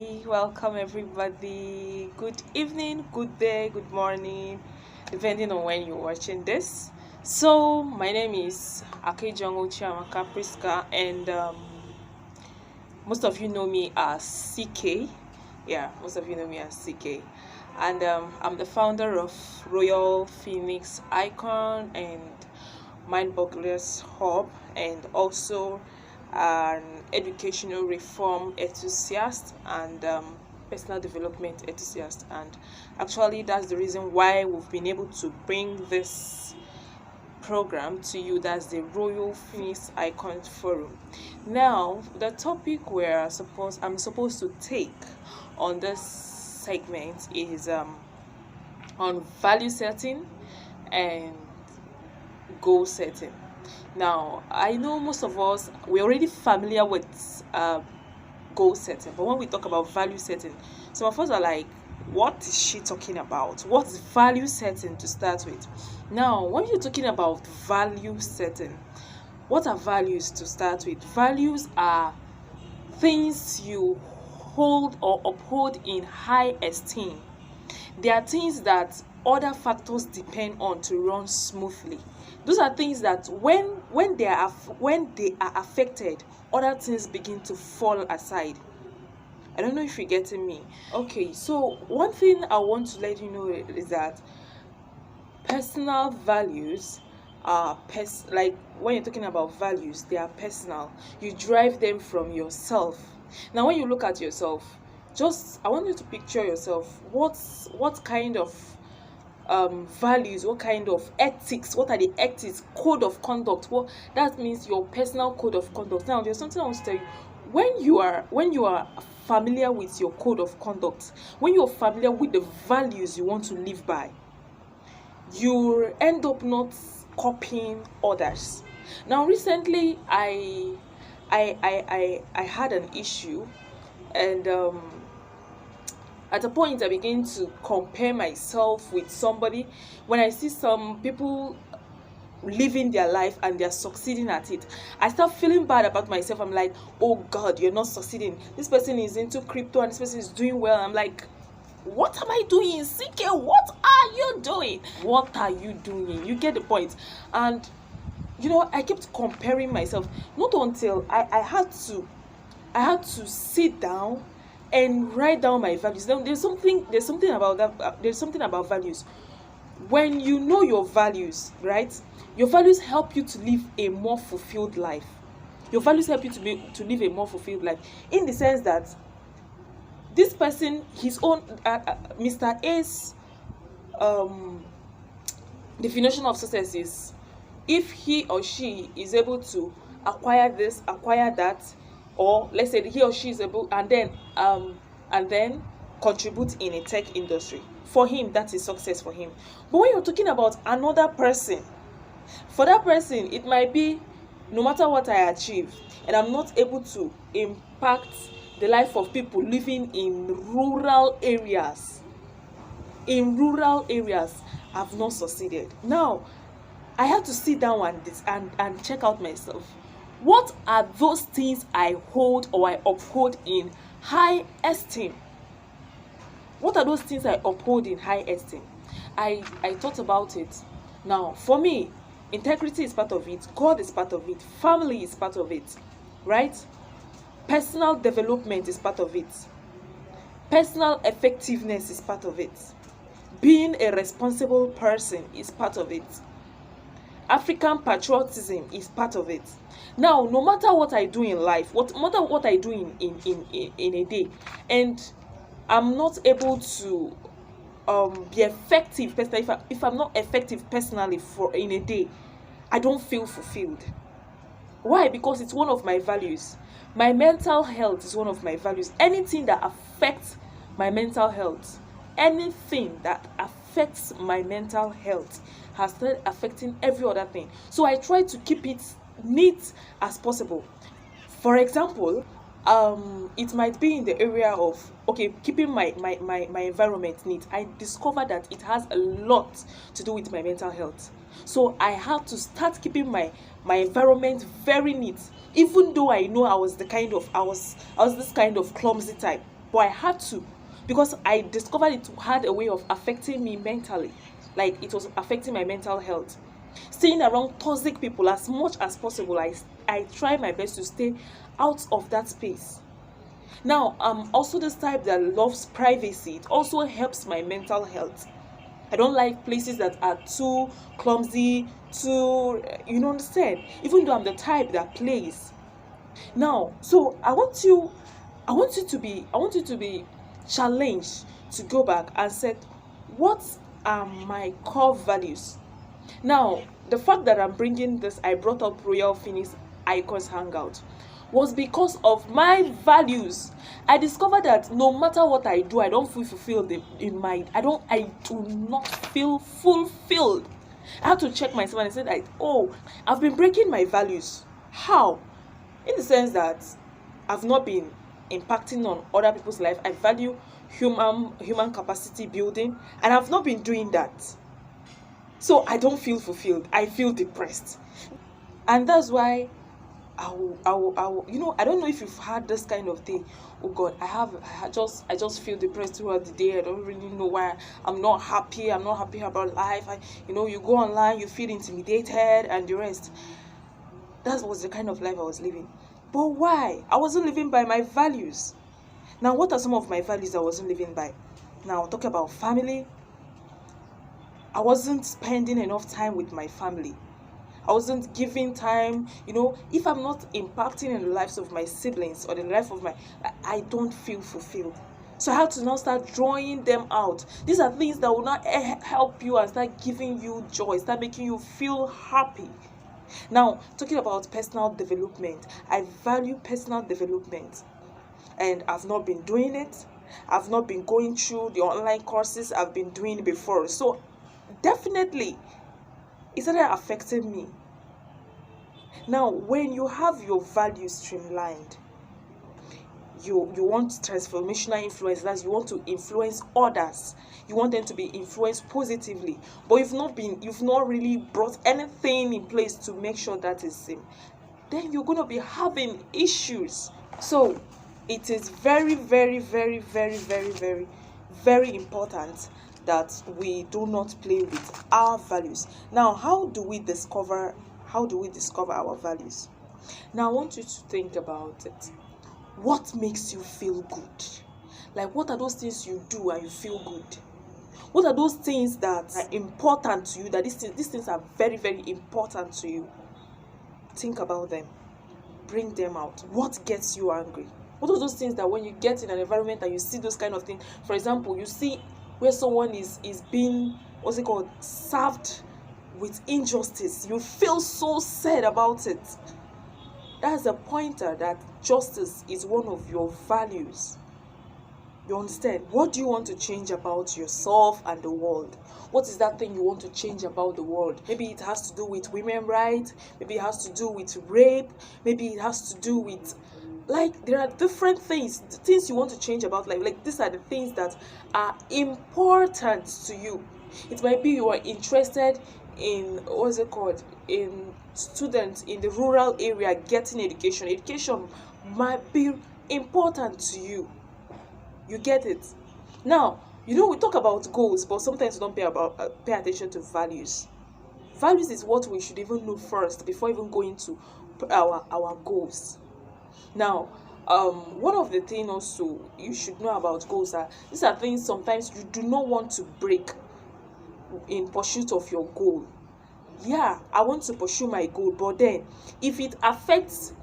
Welcome everybody. Good evening, good day, good morning, depending on when you're watching this. So my name is Akejongo Chiamaka Priska, and most of you know me as CK. Yeah, most of you know me as CK, and I'm the founder of Royal Phoenix Icon and Mind Bogglers Hub, and also an educational reform enthusiast and personal development enthusiast. And actually, that's the reason why we've been able to bring this program to you. That's the Royal Phoenix Icon Forum. Now, the topic I'm supposed to take on this segment is on value setting and goal setting. Now, I know most of us, we're already familiar with goal setting, but when we talk about value setting, some of us are like, what is she talking about? What's value setting to start with? Now, when you're talking about value setting, what are values to start with? Values are things you hold or uphold in high esteem. They are things that other factors depend on to run smoothly. Those are things that when they are affected, other things begin to fall aside. I don't know if you're getting me. Okay, so one thing I want to let you know is that personal values are like when you're talking about values, they are personal. You drive them from yourself. Now when you look at yourself, just I want you to picture yourself. What kind of values, what kind of ethics, what are the ethics, code of conduct? Well, that means your personal code of conduct. Now there's something I want to tell you. When you are familiar with your code of conduct, when you're familiar with the values you want to live by, you end up not copying others. Now recently I had an issue, and at a point I began to compare myself with somebody. When I see some people living their life and they're succeeding at it, I start feeling bad about myself. I'm like, oh God, you're not succeeding. This person is into crypto and this person is doing well. I'm like, what am I doing? CeeKay, what are you doing? What are you doing? You get the point. And I kept comparing myself, not until I had to sit down and write down my values. Now, there's something about that. There's something about values. When you know your values, right? Your values help you to live a more fulfilled life. Your values help you to live a more fulfilled life, in the sense that this person, his own Mr. A's um definition of success is, if he or she is able to acquire this, acquire that, or let's say he or she is able, and then contribute in a tech industry. For him, that is success for him. But when you're talking about another person, for that person it might be, no matter what I achieve and I'm not able to impact the life of people living in rural areas, I've not succeeded. Now I had to sit down and check out myself. What are those things I hold or I uphold in high esteem? What are those things I uphold in high esteem? I thought about it. Now, for me, integrity is part of it, God is part of it, family is part of it, right? Personal development is part of it, personal effectiveness is part of it, being a responsible person is part of it, African patriotism is part of it. Now, no matter what I do in life, no matter what I do in a day, and I'm not able to be effective personally, if I'm not effective personally for in a day, I don't feel fulfilled. Why? Because it's one of my values. My mental health is one of my values. Anything that affects my mental health, anything that affects my mental health has started affecting every other thing. So I try to keep it neat as possible. For example, it might be in the area of, okay, keeping my environment neat. I discovered that it has a lot to do with my mental health. So I have to start keeping my environment very neat, even though I know I was this kind of clumsy type. but I had to, because I discovered it had a way of affecting me mentally. Like, it was affecting my mental health. Staying around toxic people as much as possible, I try my best to stay out of that space. Now, I'm also this type that loves privacy. It also helps my mental health. I don't like places that are too clumsy, too, understand? Even though I'm the type that plays. Now, so I want you to be challenged to go back and say, what are my core values? Now, the fact that I brought up Royal Phoenix Icons Hangout was because of my values. I discovered that no matter what I do, I don't feel fulfilled I do not feel fulfilled. I had to check myself and I said, like, oh, I've been breaking my values. How? In the sense that I've not been impacting on other people's life. I value human capacity building, and I've not been doing that. So I don't feel fulfilled. I feel depressed. And that's why I don't know if you've had this kind of thing. Oh God, I just feel depressed throughout the day. I don't really know why. I'm not happy about life. You go online, you feel intimidated and the rest. That was the kind of life I was living. But why? I wasn't living by my values. Now, what are some of my values I wasn't living by? Now, talk about family. I wasn't spending enough time with my family. I wasn't giving time. If I'm not impacting in the lives of my siblings or the life of I don't feel fulfilled. So I have to now start drawing them out. These are things that will not help you and start giving you joy, start making you feel happy. Now, talking about personal development, I value personal development, and I've not been doing it. I've not been going through the online courses I've been doing before. So definitely, it started affecting me. Now, when you have your values streamlined, you want transformational influence. That you want to influence others. You want them to be influenced positively. But you've not really brought anything in place to make sure that is same. Then you're going to be having issues. So it is very, very, very, very, very, very, very important that we do not play with our values. Now, how do we discover our values? Now, I want you to think about it. What makes you feel good? Like, what are those things you do and you feel good? What are those things that are important to you, that these things are very, very important to you? Think about them. Bring them out. What gets you angry? What are those things that when you get in an environment and you see those kind of things, for example, you see where someone is being, served with injustice, you feel so sad about it. That's a pointer that justice is one of your values. You understand? What do you want to change about yourself and the world? What is that thing you want to change about the world? Maybe it has to do with women's rights. Maybe it has to do with rape. Maybe it has to do with, there are different things you want to change about life. These are the things that are important to you. It might be you are interested in, in students in the rural area getting education. Education might be important to you. You get it? Now, we talk about goals, but sometimes we don't pay attention to values. Values is what we should even know first before even going to our goals. Now, one of the things also you should know about goals are, these are things sometimes you do not want to break in pursuit of your goal. Yeah, I want to pursue my goal, but then if it affects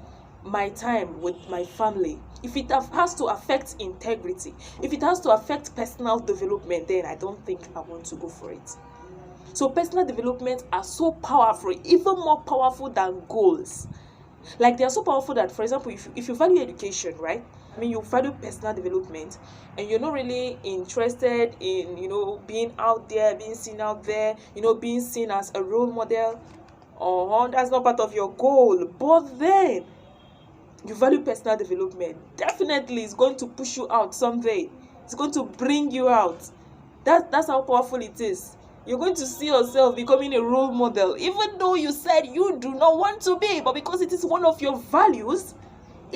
my time with my family, if it has to affect integrity, if it has to affect personal development, then I don't think I want to go for it. So personal development are so powerful, even more powerful than goals. They are so powerful that, for example, if you value education, right? You value personal development, and you're not really interested in, being out there, being seen out there, being seen as a role model, or that's not part of your goal. But then you value personal development, definitely it's going to push you out someday. It's going to bring you out. That's how powerful it is. You're going to see yourself becoming a role model, even though you said you do not want to be, but because it is one of your values,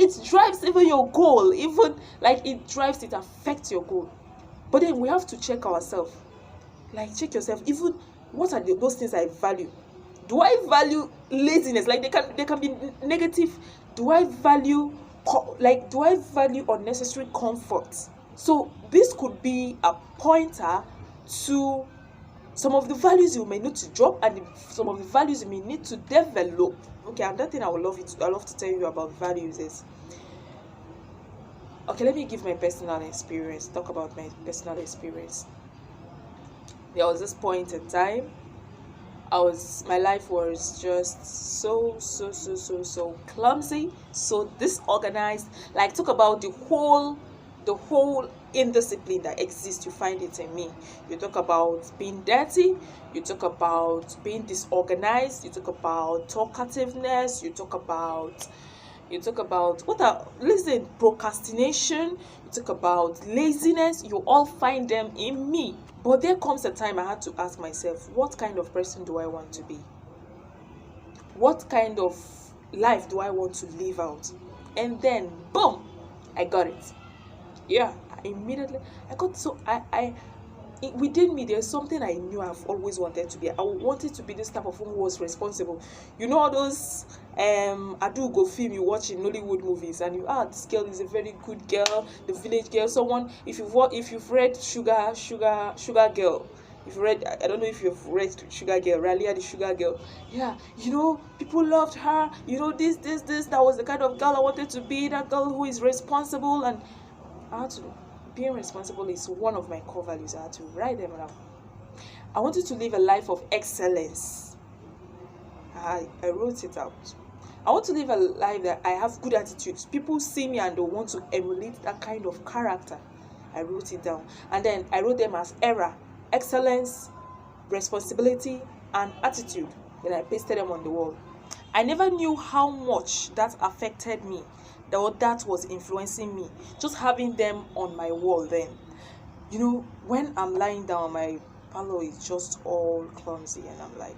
it drives even your goal, even like it drives, it affects your goal. But then we have to check ourselves. Like, check yourself. Even what are those things I value? Do I value laziness? Like, they can be negative. Do I value unnecessary comfort? So this could be a pointer to some of the values you may need to drop, and some of the values you may need to develop. Okay, another thing I love to tell you about values is, okay, let me give my personal experience. Talk about my personal experience. There was this point in time, my life was just so clumsy, so disorganized. Like, talk about the whole indiscipline that exists. You find it in me. You talk about being dirty, you talk about being disorganized, you talk about talkativeness, you talk about procrastination, you talk about laziness. You all find them in me. But there comes a time I had to ask myself, what kind of person do I want to be? What kind of life do I want to live out? And then, boom, I got it. Yeah, immediately I got within me, there's something I knew I've always wanted to be. I wanted to be this type of one who was responsible. You know all those Adugo film you watch in Nollywood movies, and this girl is a very good girl, the village girl. Someone, if you've read Sugar Girl, if you read, I don't know if you've read Sugar Girl, Ralia the Sugar Girl. Yeah, people loved her. This. That was the kind of girl I wanted to be. That girl who is responsible, and I had to. Being responsible is one of my core values. I had to write them down. I wanted to live a life of excellence. I wrote it out. I want to live a life that I have good attitudes. People see me and they want to emulate that kind of character. I wrote it down. And then I wrote them as error, excellence, responsibility, and attitude. Then I pasted them on the wall. I never knew how much that affected me, that was influencing me, just having them on my wall. Then, when I'm lying down, my pillow is just all clumsy, and I'm like,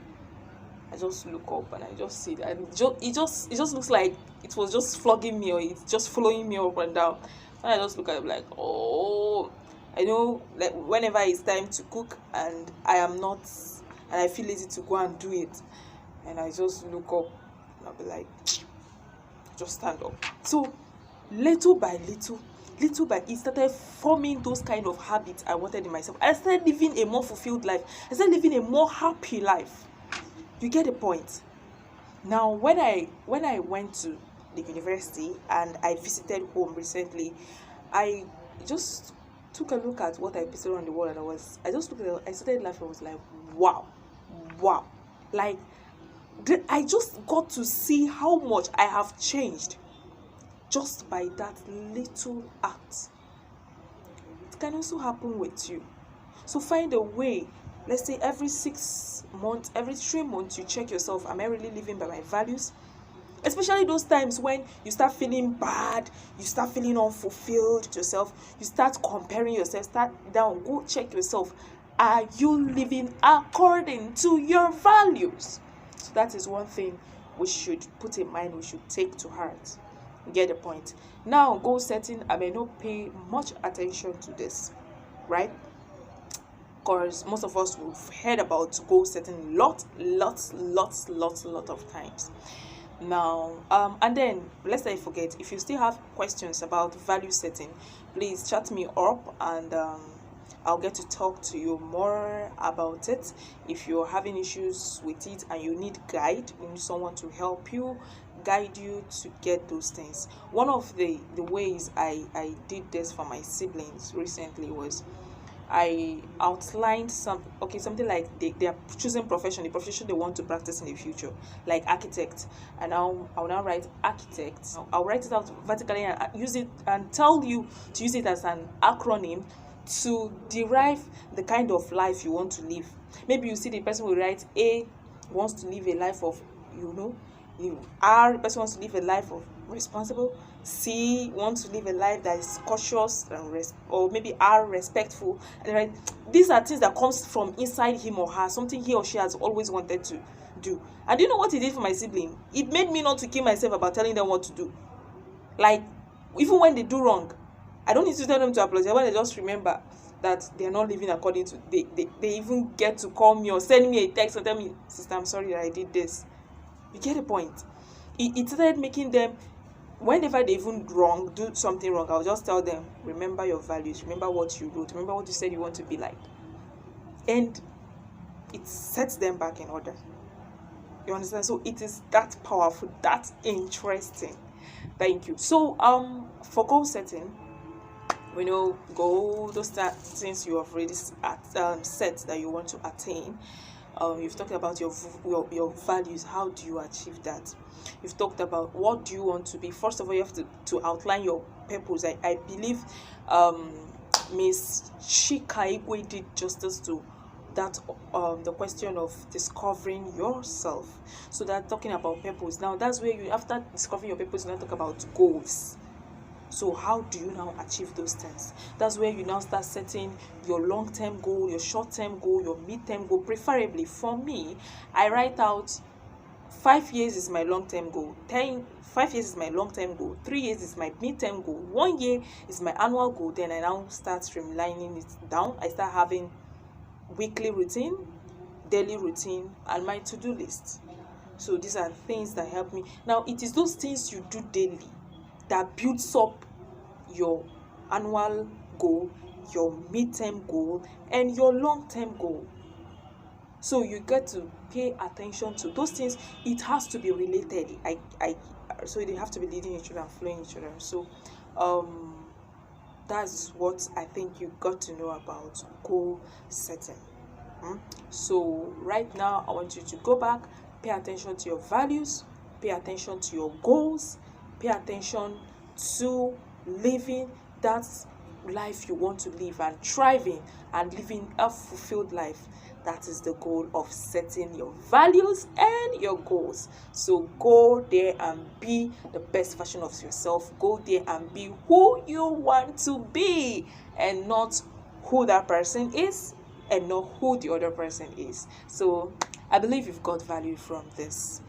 I just look up and I just see that it just looks like it was just flogging me, or it's just following me up and down. And I just look at it like, oh, I know, like, whenever it's time to cook and I feel lazy to go and do it, and I just look up and I'll be like, just stand up. So little by little, it started forming those kind of habits I wanted in myself. I started living a more fulfilled life. I started living a more happy life. You get the point? Now, when I went to the university and I visited home recently, I just took a look at what I pasted on the wall, and I started laughing. I was like, wow, like, I just got to see how much I have changed just by that little act. It can also happen with you. So find a way. Let's say every 6 months, every 3 months, you check yourself. Am I really living by my values? Especially those times when you start feeling bad, you start feeling unfulfilled with yourself, you start comparing yourself, go check yourself. Are you living according to your values? So that is one thing we should put in mind, we should take to heart. Get the point? Now, goal setting, I may not pay much attention to this, right? Because most of us have heard about goal setting lots of times. Now, and then, lest I forget, if you still have questions about value setting, please chat me up, and I'll get to talk to you more about it. If you're having issues with it and you need someone to help you, guide you to get those things. One of the ways I did this for my siblings recently was I outlined something like they are choosing the profession they want to practice in the future, like architect. And I'll now write architect. I'll write it out vertically and use it and tell you to use it as an acronym to derive the kind of life you want to live. Maybe you see the person will write A wants to live a life of, R, the person wants to live a life of responsible. C wants to live a life that is cautious and or maybe R, respectful. And right, these are things that comes from inside him or her, something he or she has always wanted to do. And do you know what it did for my sibling? It made me not to kill myself about telling them what to do. Like, even when they do wrong, I don't need to tell them to apologize. When they just remember that they're not living according to, they even get to call me or send me a text and tell me, sister, I'm sorry that I did this. You get the point? It started making them, whenever they even do something wrong, I'll just tell them, remember your values, remember what you wrote, remember what you said you want to be like. And it sets them back in order. You understand? So it is that powerful, that interesting. Thank you. So for goal setting, we know goal, those things you have already set that you want to attain. You've talked about your values. How do you achieve that? You've talked about what do you want to be. First of all, you have to outline your purpose. I believe Miss CeeKay did justice to that, the question of discovering yourself. So that talking about purpose, now that's where you, after discovering your purpose, you now talk about goals. So how do you now achieve those things? That's where you now start setting your long-term goal, your short-term goal, your mid-term goal. Preferably for me, I write out 5 years is my long-term goal, 5 years is my long-term goal, 3 years is my mid-term goal, 1 year is my annual goal. Then I now start streamlining it down. I start having weekly routine, daily routine, and my to-do list. So these are things that help me. Now it is those things you do daily that builds up your annual goal, your midterm goal, and your long-term goal. So you get to pay attention to those things. It has to be related. So they have to be leading each other and flowing each other. So that's what I think you got to know about goal setting. So right now, I want you to go back, pay attention to your values, pay attention to your goals, pay attention to living that life you want to live and thriving and living a fulfilled life. That is the goal of setting your values and your goals. So go there and be the best version of yourself. Go there and be who you want to be, and not who that person is, and not who the other person is. So I believe you've got value from this.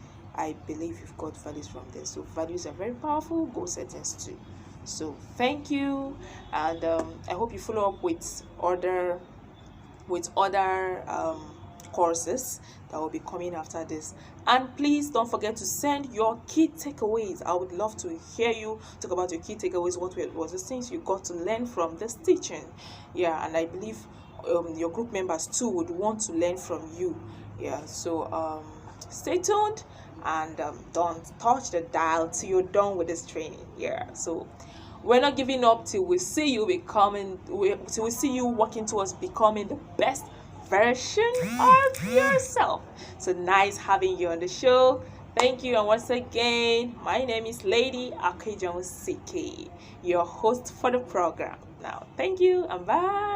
So values are very powerful. Goal settings too. So thank you, and I hope you follow up with other courses that will be coming after this. And please don't forget to send your key takeaways. I would love to hear you talk about your key takeaways. What was the things you got to learn from this teaching? Yeah, and I believe your group members too would want to learn from you. Yeah, so stay tuned, and don't touch the dial till you're done with this training. Yeah, so we're not giving up till we see you till we see you working towards becoming the best version of yourself. So nice having you on the show. Thank you. And once again, my name is Lady CeeKay, your host for the program. Now, thank you and bye.